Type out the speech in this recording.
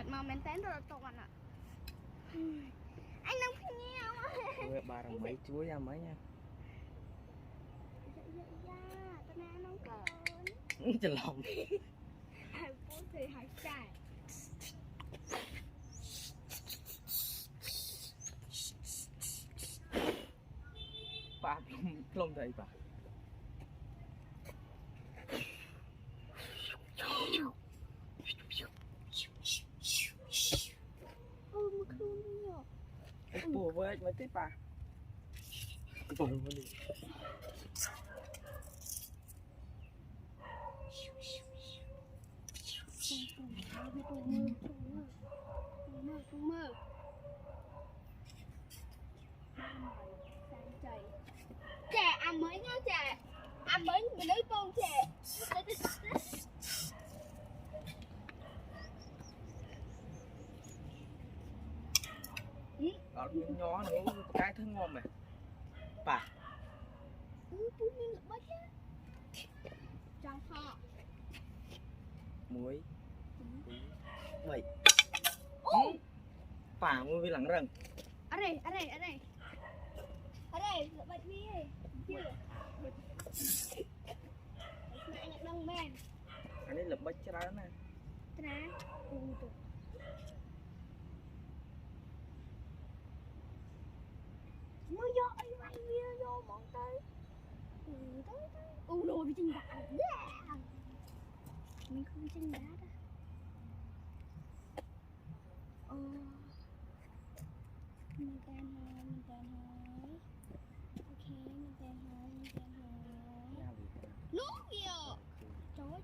mà mình tán rồi tụi anh ạ. Anh nông phi nhau. Ôi, bà rằng mấy chuối ra mấy nha. Dạ, tao nè nông cờn. Chờ lòng. Hai bố thì hai trai. Bà lông thầy bà. Mà khôn nhở. Bùa với mấy tiếp bà. Bùa với đi. Mơ. Chè ăn mới nhá chè. Ăn mới mình lấy con chè. Đó miếng nhỏ nữa cái thứ ngon mà. Bà. Bún miếng lợn bớt nhá. Trong kho. Muối. Vậy. Bà mua với lẳng rừng. Ở đây. Lợn bớt đi. Chưa. Mẹ nhặt đông men. Anh ấy lập bách cho đó nè. Thế nè. Mới vô ai mày vô bọn tới. Rồi bị chân đá. Mình không chân đá đó. Mình tan hỏi. Ok, mình tan hỏi. Nước kìa. Trời ơi.